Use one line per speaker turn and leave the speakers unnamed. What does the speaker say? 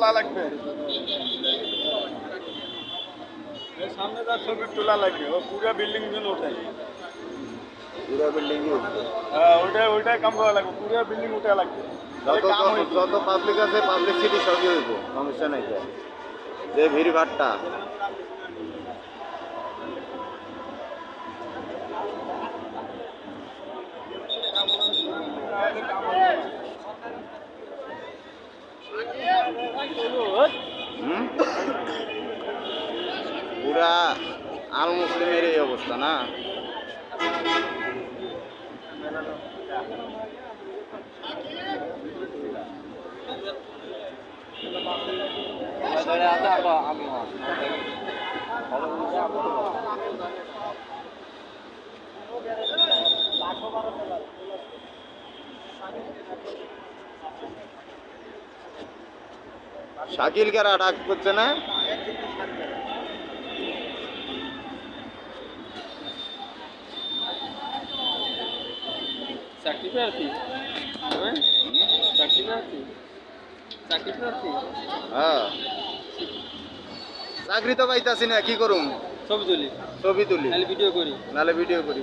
তোলা লাগবে, সামনে তার ছবি তোলা লাগবে, ও পুরো বিল্ডিং যেন ওঠে।
পুরো বিল্ডিং
হ্যাঁ, ওইটাই কাম করা লাগবে, পুরো বিল্ডিং উঠা লাগবে।
যত পাবলিক আছে পাবলিক সিটি সবই হইব, সমস্যা নাই। যে ভিড় ভাট্টা পুরা আল মুসলিমের এই অবস্থা না। শাকিল কারা ডাক করছে না?
চাকরি প্রার্থী, চাকরি প্রার্থী, চাকরি প্রার্থী।
হ্যাঁ, চাকরি তো পাইতাছি না, কি করুম?
ছবি তুলি,
ছবি তুলি
নাহলে ভিডিও করি।
নাহলে ভিডিও করি।